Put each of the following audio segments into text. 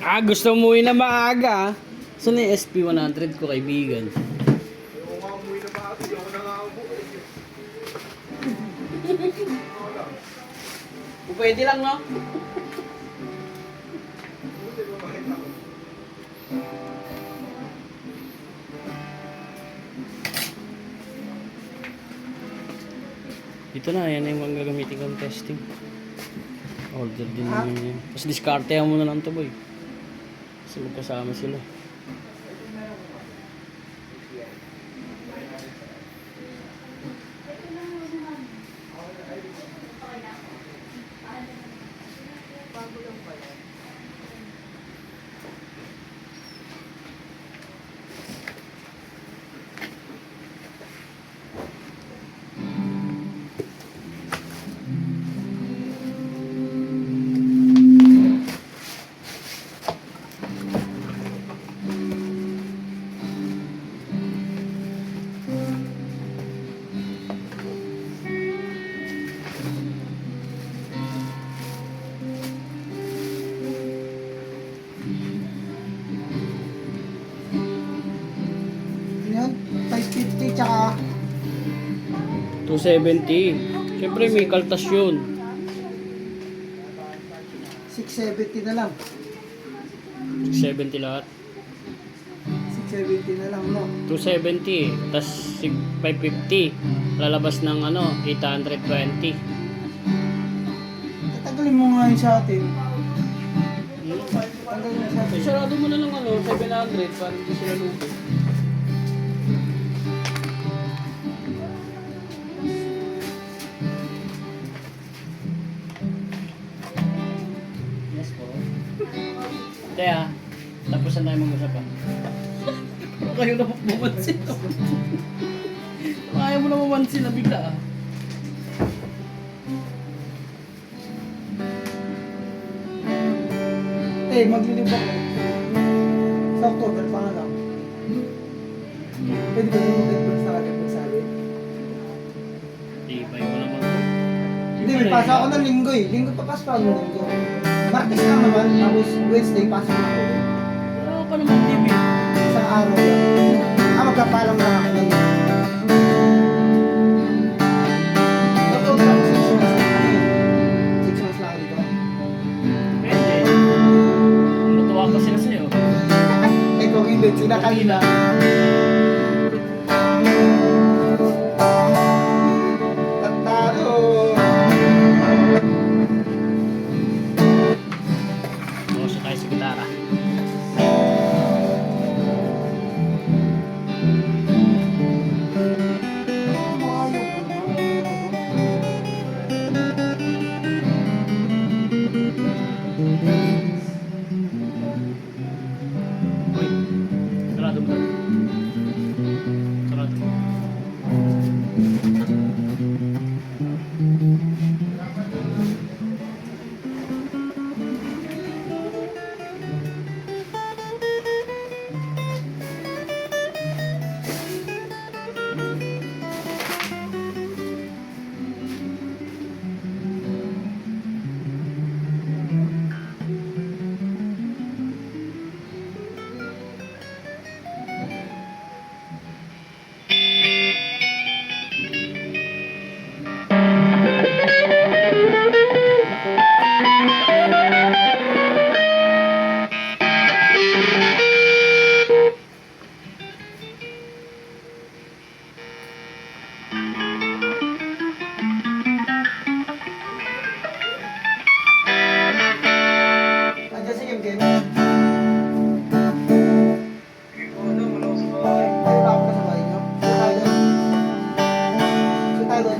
Gusto mo umuwi na maaga. Saan yung SP100 ko, kaibigan? Ayaw nga umuwi na maaga, hindi ako nangaubo. Pwede lang, no? Buti ba bakit ako? Ito na, yan yung mga gagamitin kong testing. Order din naman yan. Tapos diskartehan mo na lang to, boy. Kasi magkasama sila. Yun, 550 tsaka 270. Siyempre may kaltas yun. 670 na lang. 670 lahat. 670 na lang, no? 270. Tapos 550. Lalabas ng 820. Tatagalin mo nga yun sa atin. Tanggalin mo sa atin. Sarado mo na lang 700 para hindi sila luto. Yes po. Kaya, tapos na tayo mag-usap pa. Kayo na mamansin. Ayaw mo na mamansin na bigla ah. Maglilib ako. Sa October pa nga lang. Pwede ba yung mag-advance na agad magsabi? Tibay mo naman. Hindi, may pasok ako ng linggo eh. Linggo pa pasok ako ng linggo. Martes lang naman, tapos Wednesday pasok ako. Wala ka pa naman TV. Isang araw lang. Magkapalang na ako ng October ako 6 months lang ako. 6 months lang ako dito. Pwede. Natuwa pa sila sa'yo. Kung hindi, sila kanina. Tatalo! Bukas tayo sa gitara. Uy, sarado mo doon. Sarado mo. Nandiyan si Kim Kim. Wala ako sa bahay niyo. Si Tyler.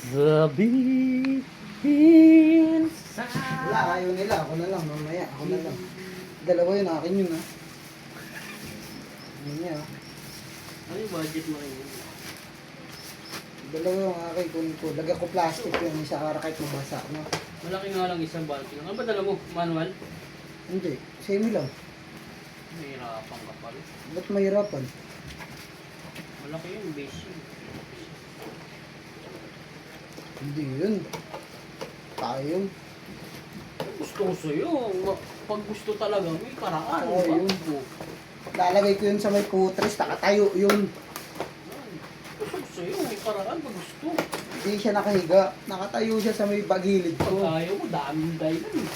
Sabihin Wala, ayaw nila. Ako na lang, mamaya. Ako na lang. Dalawa yun, akin yun ha. Ano niya ha. Ano yung budget mo rin yun? Dalawa yung akin, kunin ko. Lagyan ko plastic yun, isa para kahit mabasa, no? Malaki nga lang isang bulky lang. Ano ba dala mo? Manual? Hindi, semi lang. Mahirapan ka pala. Ba't mahirapan? Malaki yung base yun. Hindi yun. Tayo yun. Gusto ko sa'yo. Pag gusto talaga, may paraan. Oo, yun. Lalagay ko yun sa may putres, nakatayo yun. Gusto ko sa'yo, may paraan pag gusto. Hindi siya nakahiga. Nakatayo siya sa may bagilid Pag ko. ayaw mo, daming dahilan.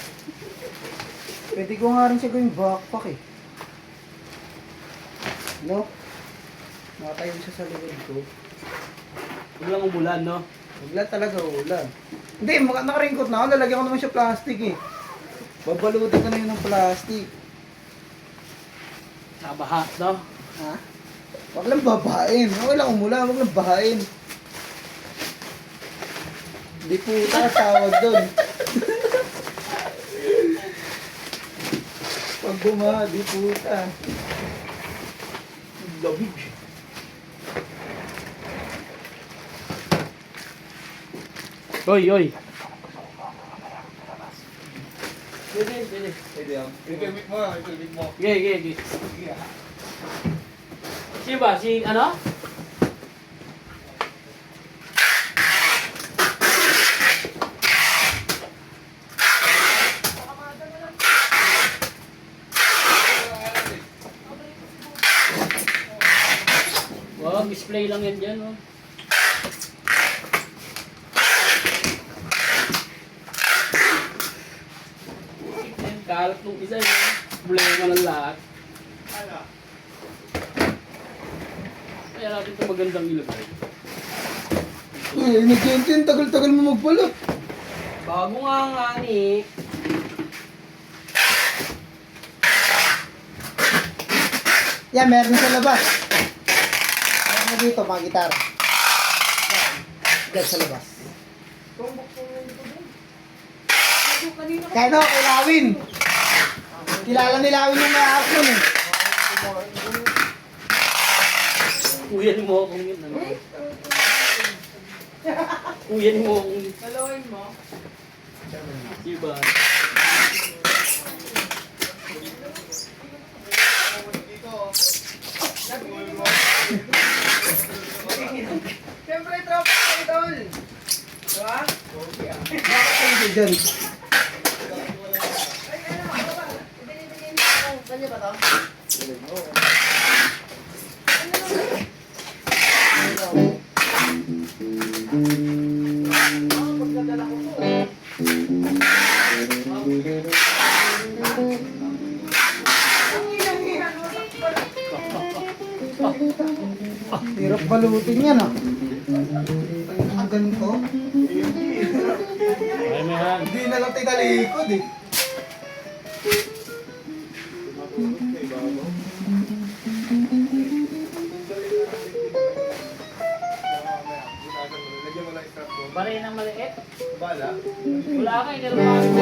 Pwede ko nga rin siya gawing backpack eh. No? Nakatayo siya sa likod ko. Huwag lang umulan, no? Wala talaga ulan. Hindi, nakaringkot na ako. Lalagyan ko naman siya plastic eh. Babalutin ko na yun ng plastic. Nabaha, no? Ha? Wag lang babain. Okay lang umulan, wag lang bahain. Di puta tawag doon. Pag bumaha, di puta. Lamig. Oy, oy. Pwede, pwede. Pwede yan. Ipilmit mo, ipilmit mo. Gige, gige. Sino ba? Si ano? Wow, display lang yan dyan, oh. Kalat nung isa yun. Problema ng lahat. Ano? Kaya natin ito magandang ilagay. Uy, nag-20, tagal-tagal mo magbalot. Bago nga nga ni. Yan, meron sa labas. Meron na dito, mga gitara. Diyan sa labas. Kaya no, kay Lawin. Kilala ni Lawin yung may-ahap nun eh. Kuyan mo akong yun. Ano? Kuyan mo akong yun. Dalawin mo. Diba? Siyempre, tropa ka idol. Diba? Bakit kayo dyan? Ay, ano, ano ba? Binibigay mo ako. Kanya ba to? Pagkadala ko to. Ang ilang-ilang mo lang pala. Hirap balutin yan ah. Ang ganito. Ay, may hand. Hindi na lang tinalikod eh. Lagyan mo lang strap mo. Baray ng maliit. Bala. Wala ka, hindi naman ako.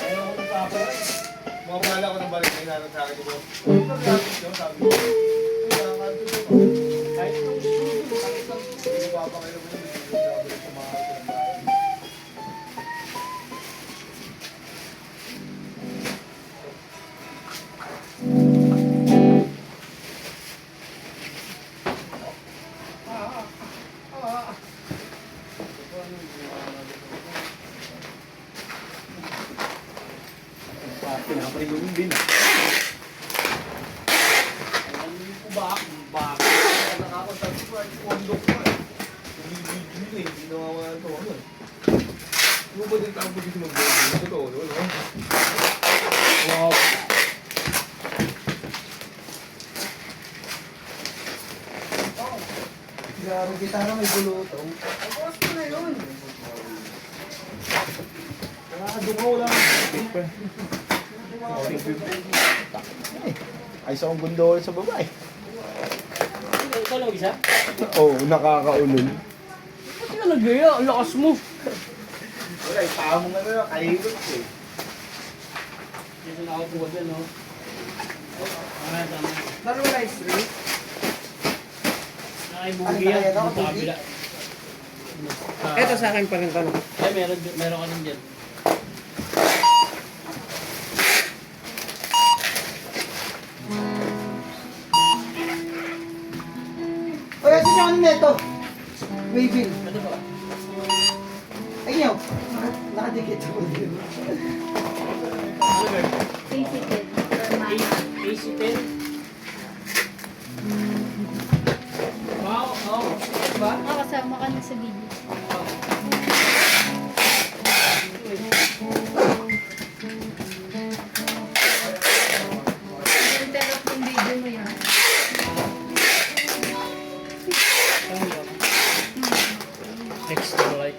Ayaw ko ng papa. Mga bala ko ng balik na inanong sa akin ko. Sabi ko. Kahit kung gusto mo, kahit lang. Hindi pa pa kayo mo. Sabi ko sa mga ako ng bahay. Pinapaligong din. Alam ko ba? Nakakasabi ko, ay kondok ko eh. Hindi hindi nawawala ito. Ano? Ano ba din tao pag ito mag-board? Totoo, no? Wow. Garo gitara may bulutong. Tapos ko na yun. Nakakadungaw lang. Ay, sa akong gundo sa babae. Ikaw lang isa? Oo, nakakaulol. Ba't ka nagaya? Ang lakas mo. Wala, ipaha mo nga na, kahirap eh. Dito na ako po dyan, no? Ah, tama. Normalize rate. Nakaibugi yan. Ano, Dito sa kabila. Ito sa akin pa rin tanong. Ay, meron ka rin dyan. O, yan siya ano na ito. Waybill. Ano ba? Ayun. Nakadikit ako dito. Ano ba? Sensitive. Normal. AC-10. Wow, oh. Ba? Kasama ka na sa video. Interrupt yung video mo yan. Extra light.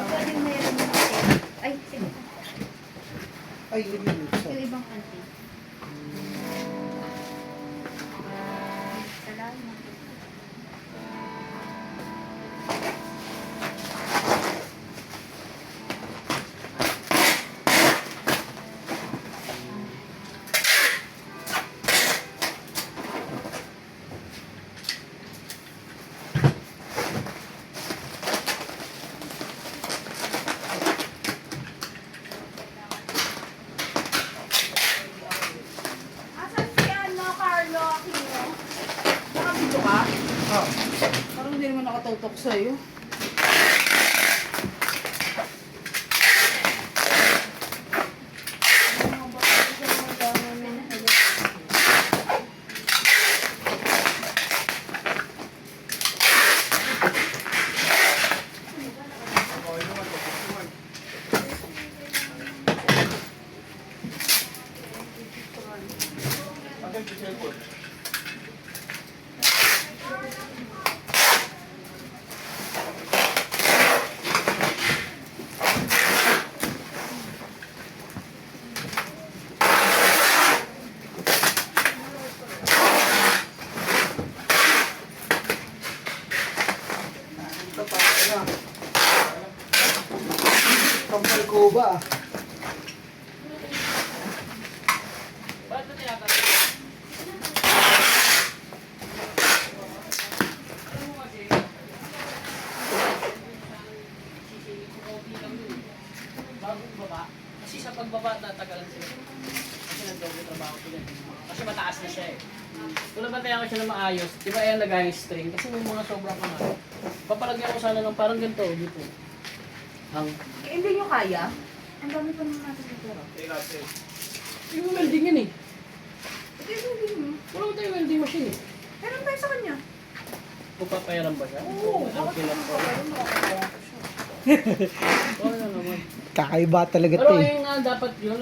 Pwedeng meron ng ay, sige. Ay, yun yun. Yung ibang kantin. Salamat. Asan si Carlo Aquino? Nakabito ka? Oh. Parang hindi naman nakatutok sa'yo. Hanggang sa cellphone. Ito pa, ano? Kampal ko ba? Ba't ba tinatawag? Bagong baba. Kasi sa pagbaba, tatagalan sila. Kasi nag-double trabaho sila. Kasi mataas na siya eh. Kung nabantayan ko siya na maayos, di ba ayan lagay string? Kasi may mga sobrang kanal. Papalagyan ko sana ng parang ganito, dito. Ang, Eh, hindi nyo kaya? Ang dami pa naman natin dito. yung welding yun eh. Ito yung hindi mo. Wala ko tayo welding machine eh. Meron tayo sa kanya. Kung papayaran ba siya? Oo, Ang kilang ko. bakit Oo na naman. Kakaiba talaga Pero ito eh. yung dapat yun,